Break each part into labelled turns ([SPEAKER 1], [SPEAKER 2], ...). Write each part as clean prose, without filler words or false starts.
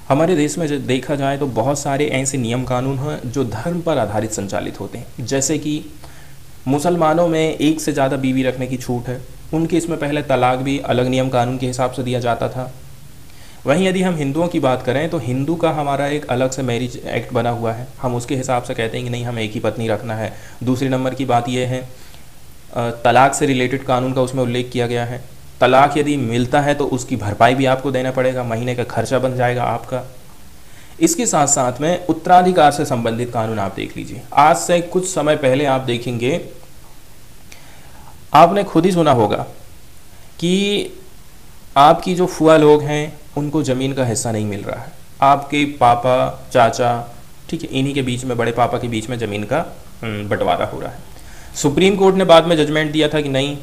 [SPEAKER 1] हमारे देश में जब देखा जाए तो बहुत सारे ऐसे नियम कानून हैं जो धर्म पर आधारित संचालित होते हैं। जैसे कि मुसलमानों में एक से ज़्यादा बीवी रखने की छूट है, उनके इसमें पहले तलाक भी अलग नियम कानून के हिसाब से दिया जाता था। वहीं यदि हम हिंदुओं की बात करें तो हिंदू का हमारा एक अलग से मैरिज एक्ट बना हुआ है, हम उसके हिसाब से कहते हैं कि नहीं हमें एक ही पत्नी रखना है। दूसरी नंबर की बात यह है तलाक से रिलेटेड कानून का उसमें उल्लेख किया गया है। तलाक यदि मिलता है तो उसकी भरपाई भी आपको देना पड़ेगा, महीने का खर्चा बन जाएगा आपका। इसके साथ साथ में उत्तराधिकार से संबंधित कानून आप देख लीजिए। आज से कुछ समय पहले आप देखेंगे, आपने खुद ही सुना होगा कि आपकी जो फुआ लोग हैं उनको ज़मीन का हिस्सा नहीं मिल रहा है। आपके पापा चाचा, ठीक है, इन्हीं के बीच में, बड़े पापा के बीच में ज़मीन का बंटवारा हो रहा है। सुप्रीम कोर्ट ने बाद में जजमेंट दिया था कि नहीं,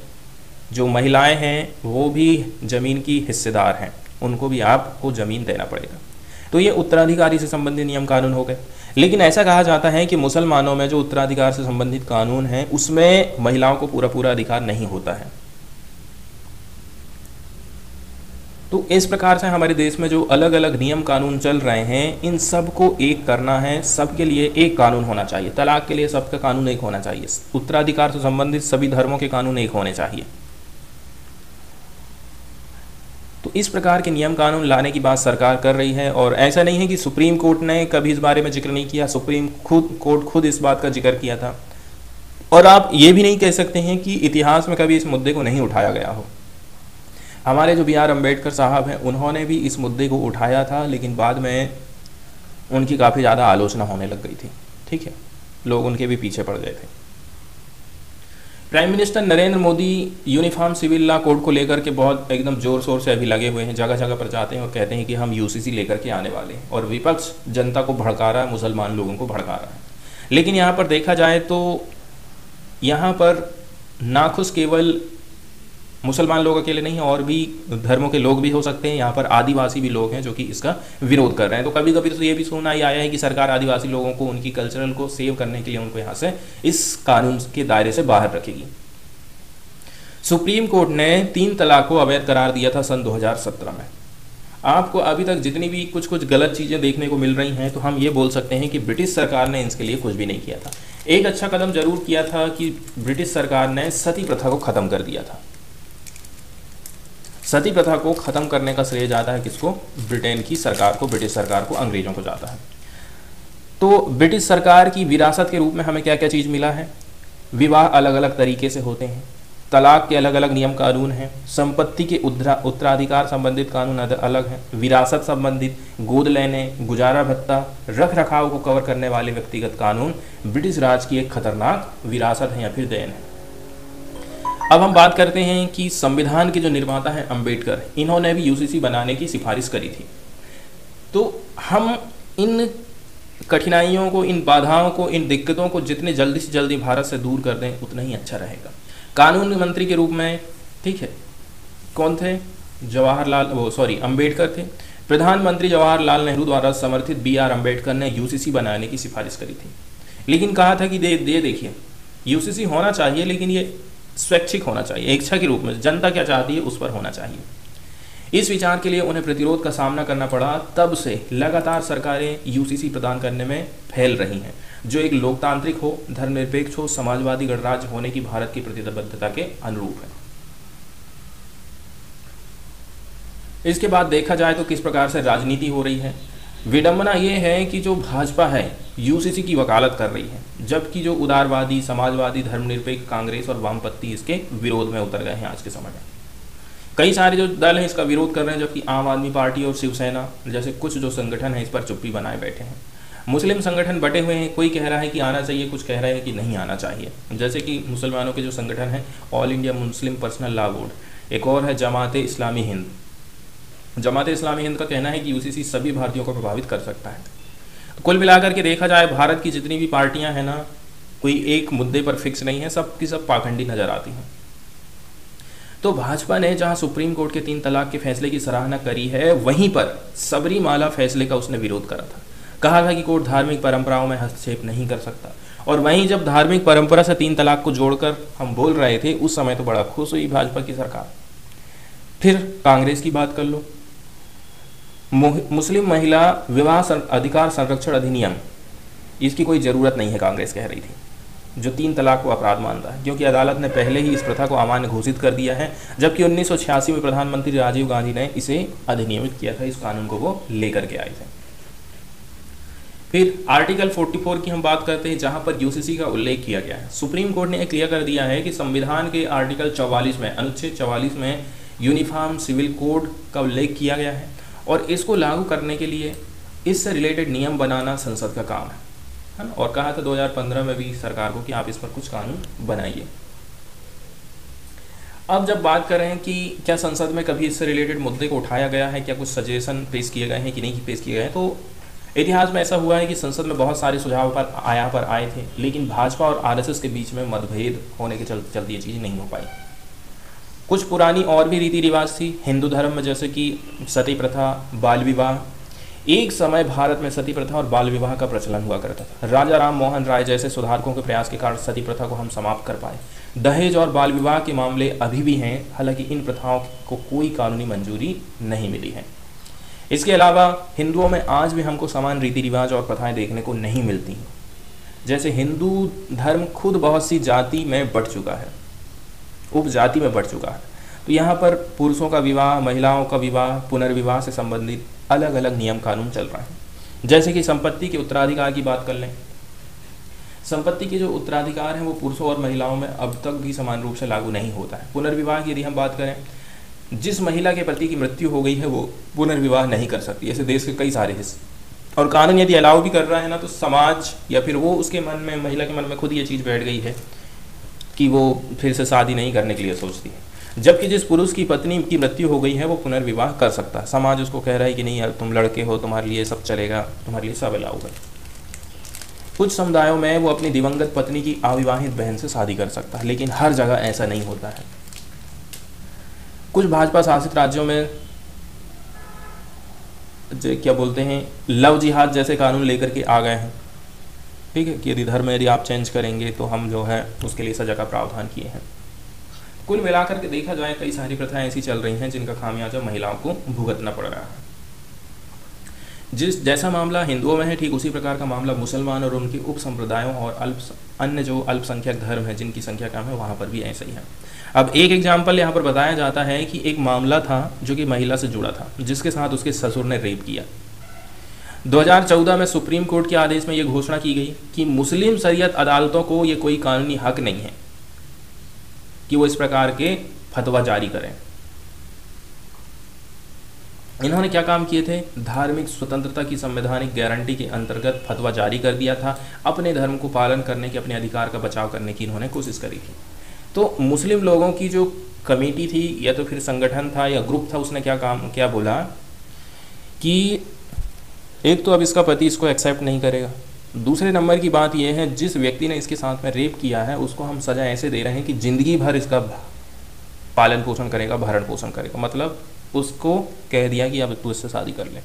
[SPEAKER 1] जो महिलाएं हैं वो भी ज़मीन की हिस्सेदार हैं, उनको भी आपको ज़मीन देना पड़ेगा। तो ये उत्तराधिकारी से संबंधित नियम कानून हो गए। लेकिन ऐसा कहा जाता है कि मुसलमानों में जो उत्तराधिकार से संबंधित कानून है उसमें महिलाओं को पूरा अधिकार नहीं होता है। तो इस प्रकार से हमारे देश में जो अलग अलग नियम कानून चल रहे हैं, इन सब को एक करना है। सबके लिए एक कानून होना चाहिए। तलाक के लिए सबका कानून एक होना चाहिए। उत्तराधिकार से संबंधित सभी धर्मों के कानून एक होने चाहिए। तो इस प्रकार के नियम कानून लाने की बात सरकार कर रही है। और ऐसा नहीं है कि सुप्रीम कोर्ट ने कभी इस बारे में जिक्र नहीं किया, सुप्रीम कोर्ट खुद इस बात का जिक्र किया था। और आप ये भी नहीं कह सकते हैं कि इतिहास में कभी इस मुद्दे को नहीं उठाया गया हो। हमारे जो B.R. अम्बेडकर साहब हैं, उन्होंने भी इस मुद्दे को उठाया था, लेकिन बाद में उनकी काफ़ी ज़्यादा आलोचना होने लग गई थी। ठीक है, लोग उनके भी पीछे पड़ गए थे। Prime minister Narendra Modi uniform civil law code को लेकर के बहुत एकदम ज़ोर शोर से अभी लगे हुए हैं। जगह जगह पर जाते हैं और कहते हैं कि हम UCC लेकर के आने वाले हैं, और विपक्ष जनता को भड़का रहा है, मुसलमान लोगों को भड़का रहा है। लेकिन यहाँ पर देखा जाए तो यहाँ पर नाखुश केवल मुसलमान लोग अकेले नहीं हैं, और भी धर्मों के लोग भी हो सकते हैं। यहाँ पर आदिवासी भी लोग हैं जो कि इसका विरोध कर रहे हैं। तो कभी कभी तो ये भी सुना ही आया है कि सरकार आदिवासी लोगों को, उनकी कल्चरल को सेव करने के लिए उनको यहाँ से इस कानून के दायरे से बाहर रखेगी। सुप्रीम कोर्ट ने 3 तलाक को अवैध करार दिया था सन 2017 में। आपको अभी तक जितनी भी कुछ गलत चीज़ें देखने को मिल रही हैं, तो हम ये बोल सकते हैं कि ब्रिटिश सरकार ने इसके लिए कुछ भी नहीं किया था। एक अच्छा कदम जरूर किया था कि ब्रिटिश सरकार ने सती प्रथा को ख़त्म कर दिया था। सती प्रथा को ख़त्म करने का श्रेय जाता है किसको? ब्रिटेन की सरकार को, ब्रिटिश सरकार को, अंग्रेज़ों को जाता है। तो ब्रिटिश सरकार की विरासत के रूप में हमें क्या क्या चीज़ मिला है? विवाह अलग अलग तरीके से होते हैं, तलाक के अलग अलग नियम कानून हैं, संपत्ति के उत्तराधिकार संबंधित कानून अलग हैं, विरासत संबंधित, गोद लेने, गुजारा भत्ता, रख रखाव को कवर करने वाले व्यक्तिगत कानून ब्रिटिश राज की एक खतरनाक विरासत है या फिर देन है। अब हम बात करते हैं कि संविधान के जो निर्माता हैं अम्बेडकर, इन्होंने भी UCC बनाने की सिफारिश करी थी। तो हम इन कठिनाइयों को, इन बाधाओं को, इन दिक्कतों को जितने जल्दी से जल्दी भारत से दूर कर दें उतना ही अच्छा रहेगा। कानून मंत्री के रूप में, ठीक है, कौन थे? अम्बेडकर थे। प्रधानमंत्री जवाहरलाल नेहरू द्वारा समर्थित B.R. अम्बेडकर ने UCC बनाने की सिफारिश करी थी। लेकिन कहा था कि देखिए UCC होना चाहिए, लेकिन ये स्वैच्छिक होना चाहिए, इच्छा के रूप में, जनता क्या चाहती है उस पर होना चाहिए। इस विचार के लिए उन्हें प्रतिरोध का सामना करना पड़ा। तब से लगातार सरकारें UCC प्रदान करने में फैल रही हैं, जो एक लोकतांत्रिक हो, धर्मनिरपेक्ष हो, समाजवादी गणराज्य होने की भारत की प्रतिबद्धता के अनुरूप है। इसके बाद देखा जाए तो किस प्रकार से राजनीति हो रही है। विडंबना ये है कि जो भाजपा है UCC की वकालत कर रही है, जबकि जो उदारवादी, समाजवादी, धर्मनिरपेक्ष कांग्रेस और वामपंथी इसके विरोध में उतर गए हैं। आज के समय में कई सारे जो दल हैं इसका विरोध कर रहे हैं, जबकि आम आदमी पार्टी और शिवसेना जैसे कुछ जो संगठन हैं इस पर चुप्पी बनाए बैठे हैं। मुस्लिम संगठन बटे हुए हैं, कोई कह रहा है कि आना चाहिए, कुछ कह रहे हैं कि नहीं आना चाहिए। जैसे कि मुसलमानों के जो संगठन हैं all India Muslim personal law board, एक और है जमात इस्लामी हिंद। जमात इस्लामी हिंद का कहना है कि UCC सभी भारतीयों को प्रभावित कर सकता है। कुल मिलाकर के देखा जाए भारत की जितनी भी पार्टियां हैं ना, कोई एक मुद्दे पर फिक्स नहीं है, सब की सब पाखंडी नजर आती हैं। तो भाजपा ने जहां सुप्रीम कोर्ट के 3 तलाक के फैसले की सराहना करी है, वहीं पर सबरीमाला फैसले का उसने विरोध करा था। कहा था कि कोर्ट धार्मिक परंपराओं में हस्तक्षेप नहीं कर सकता। और वहीं जब धार्मिक परंपरा से 3 तलाक को जोड़कर हम बोल रहे थे, उस समय तो बड़ा खुश हुई भाजपा की सरकार। फिर कांग्रेस की बात कर लो, मुस्लिम महिला विवाह अधिकार संरक्षण अधिनियम, इसकी कोई ज़रूरत नहीं है, कांग्रेस कह रही थी, जो 3 तलाक को अपराध मानता है, क्योंकि अदालत ने पहले ही इस प्रथा को अमान्य घोषित कर दिया है, जबकि 1986 में प्रधानमंत्री राजीव गांधी ने इसे अधिनियमित किया था, इस कानून को वो लेकर के आए थे। फिर आर्टिकल 44 की हम बात करते हैं, जहां पर यूसीसी का उल्लेख किया गया है। सुप्रीम कोर्ट ने क्लियर कर दिया है कि संविधान के आर्टिकल 44 में, अनुच्छेद 44 में यूनिफॉर्म सिविल कोड का उल्लेख किया गया है, और इसको लागू करने के लिए इससे रिलेटेड नियम बनाना संसद का काम है ना। और कहा था 2015 में भी सरकार को कि आप इस पर कुछ कानून बनाइए। अब जब बात करें कि क्या संसद में कभी इससे रिलेटेड मुद्दे को उठाया गया है, क्या कुछ सजेशन पेश किए गए हैं कि नहीं पेश किए गए हैं, तो इतिहास में ऐसा हुआ है कि संसद में बहुत सारे सुझाव पर आए थे, लेकिन भाजपा और आरएसएस के बीच में मतभेद होने के चलते ये चीज़ नहीं हो पाई। कुछ पुरानी और भी रीति रिवाज थी हिंदू धर्म में, जैसे कि सती प्रथा, बाल विवाह। एक समय भारत में सती प्रथा और बाल विवाह का प्रचलन हुआ करता था। राजा राम मोहन राय जैसे सुधारकों के प्रयास के कारण सती प्रथा को हम समाप्त कर पाए। दहेज और बाल विवाह के मामले अभी भी हैं, हालांकि इन प्रथाओं को कोई कानूनी मंजूरी नहीं मिली है। इसके अलावा हिंदुओं में आज भी हमको समान रीति रिवाज और प्रथाएं देखने को नहीं मिलती हैं। जैसे हिंदू धर्म खुद बहुत सी जाति में बंट चुका है, उपजाति में बढ़ चुका है, तो यहाँ पर पुरुषों का विवाह, महिलाओं का विवाह, पुनर्विवाह से संबंधित अलग अलग नियम कानून चल रहे हैं। जैसे कि संपत्ति के उत्तराधिकार की बात कर लें, संपत्ति के जो उत्तराधिकार हैं वो पुरुषों और महिलाओं में अब तक भी समान रूप से लागू नहीं होता है। पुनर्विवाह की यदि हम बात करें, जिस महिला के पति की मृत्यु हो गई है वो पुनर्विवाह नहीं कर सकती, ऐसे देश के कई सारे हिस्से। और कानून यदि अलाउ भी कर रहा है ना, तो समाज या फिर वो उसके मन में, महिला के मन में खुद ये चीज़ बैठ गई है कि वो फिर से शादी नहीं करने के लिए सोचती है। जबकि जिस पुरुष की पत्नी की मृत्यु हो गई है वो पुनर्विवाह कर सकता है। समाज उसको कह रहा है कि नहीं यार, तुम लड़के हो, तुम्हारे लिए सब चलेगा, तुम्हारे लिए सब अलाउ है। कुछ समुदायों में वो अपनी दिवंगत पत्नी की अविवाहित बहन से शादी कर सकता है, लेकिन हर जगह ऐसा नहीं होता है। कुछ भाजपा शासित राज्यों में क्या बोलते हैं, लव जिहाद जैसे कानून लेकर के आ गए हैं, ठीक है, कि यदि धर्म यदि आप चेंज करेंगे तो हम जो है उसके लिए सजा का प्रावधान किए हैं। कुल मिलाकर के देखा जाए, कई सारी प्रथाएं ऐसी चल रही हैं जिनका खामियाजा महिलाओं को भुगतना पड़ रहा है। जैसा मामला हिंदुओं में है, ठीक उसी प्रकार का मामला मुसलमान और उनके उप संप्रदायों और अन्य जो अल्पसंख्यक धर्म है जिनकी संख्या कम है, वहाँ पर भी ऐसा ही है। अब एक एग्जाम्पल यहाँ पर बताया जाता है कि एक मामला था जो कि महिला से जुड़ा था, जिसके साथ उसके ससुर ने रेप किया। 2014 में सुप्रीम कोर्ट के आदेश में यह घोषणा की गई कि मुस्लिम शरीयत अदालतों को ये कोई कानूनी हक नहीं है कि वो इस प्रकार के फतवा जारी करें। इन्होंने क्या काम किए थे, धार्मिक स्वतंत्रता की संवैधानिक गारंटी के अंतर्गत फतवा जारी कर दिया था। अपने धर्म को पालन करने के, अपने अधिकार का बचाव करने की इन्होंने कोशिश करी थी। तो मुस्लिम लोगों की जो कमेटी थी या तो फिर संगठन था या ग्रुप था, उसने क्या बोला कि एक तो अब इसका पति इसको एक्सेप्ट नहीं करेगा, दूसरे नंबर की बात यह है जिस व्यक्ति ने इसके साथ में रेप किया है उसको हम सज़ा ऐसे दे रहे हैं कि ज़िंदगी भर इसका पालन पोषण करेगा, भरण पोषण करेगा। मतलब उसको कह दिया कि अब तू इससे शादी कर ले।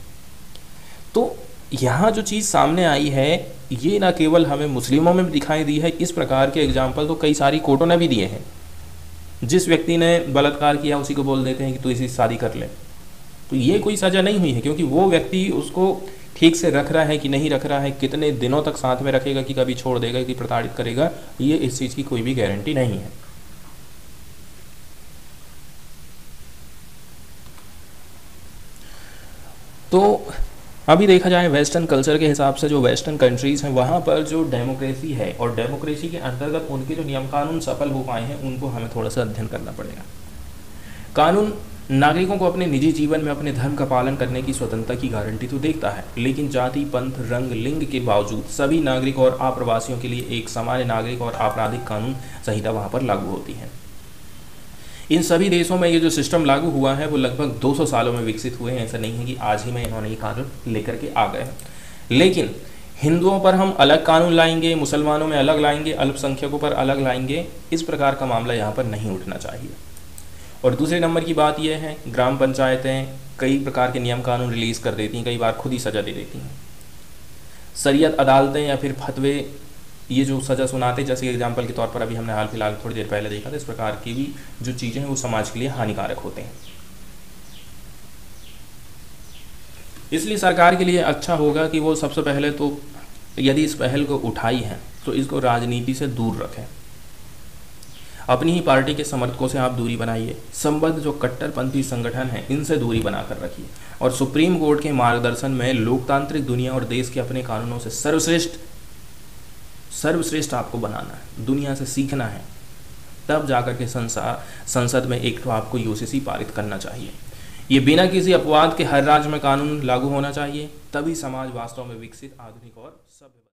[SPEAKER 1] तो यहाँ जो चीज़ सामने आई है ये ना केवल हमें मुस्लिमों में भी दिखाई दी है, इस प्रकार के एग्जाम्पल तो कई सारी कोर्टों ने भी दिए हैं। जिस व्यक्ति ने बलात्कार किया उसी को बोल देते हैं कि तू इसी शादी कर ले, तो ये कोई सज़ा नहीं हुई है, क्योंकि वो व्यक्ति उसको ठीक से रख रहा है कि नहीं रख रहा है, कितने दिनों तक साथ में रखेगा, कि कभी छोड़ देगा, कि प्रताड़ित करेगा, ये इस चीज़ की कोई भी गारंटी नहीं है। तो अभी देखा जाए वेस्टर्न कल्चर के हिसाब से, जो वेस्टर्न कंट्रीज़ हैं वहाँ पर जो डेमोक्रेसी है और डेमोक्रेसी के अंतर्गत उनके जो नियम कानून सफल हो पाए हैं उनको हमें थोड़ा सा अध्ययन करना पड़ेगा। कानून नागरिकों को अपने निजी जीवन में अपने धर्म का पालन करने की स्वतंत्रता की गारंटी तो देता है, लेकिन जाति, पंथ, रंग, लिंग के बावजूद सभी नागरिक और आप्रवासियों के लिए एक सामान्य नागरिक और आपराधिक कानून संहिता वहाँ पर लागू होती है। इन सभी देशों में ये जो सिस्टम लागू हुआ है वो लगभग 200 सालों में विकसित हुए हैं। ऐसा नहीं है कि आज ही में इन्होंने ये कानून लेकर के आ गए हैं। लेकिन हिंदुओं पर हम अलग कानून लाएंगे, मुसलमानों में अलग लाएंगे, अल्पसंख्यकों पर अलग लाएंगे, इस प्रकार का मामला यहाँ पर नहीं उठना चाहिए। और दूसरे नंबर की बात यह है, ग्राम पंचायतें कई प्रकार के नियम कानून रिलीज़ कर देती हैं, कई बार खुद ही सज़ा दे देती हैं। शरीयत अदालतें या फिर फतवे ये जो सज़ा सुनाते, जैसे एग्जाम्पल के तौर पर अभी हमने हाल फिलहाल थोड़ी देर पहले देखा था, इस प्रकार की भी जो चीज़ें हैं वो समाज के लिए हानिकारक होते हैं। इसलिए सरकार के लिए अच्छा होगा कि वो सबसे पहले तो यदि इस पहल को उठाई है तो इसको राजनीति से दूर रखें। अपनी ही पार्टी के समर्थकों से आप दूरी बनाइए, संबद्ध जो कट्टरपंथी संगठन हैं इनसे दूरी बनाकर रखिए, और सुप्रीम कोर्ट के मार्गदर्शन में लोकतांत्रिक दुनिया और देश के अपने कानूनों से सर्वश्रेष्ठ आपको बनाना है, दुनिया से सीखना है। तब जाकर के संसद में एक तो आपको यूसीसी पारित करना चाहिए। ये बिना किसी अपवाद के हर राज्य में कानून लागू होना चाहिए, तभी समाज वास्तव में विकसित, आधुनिक और सभ्य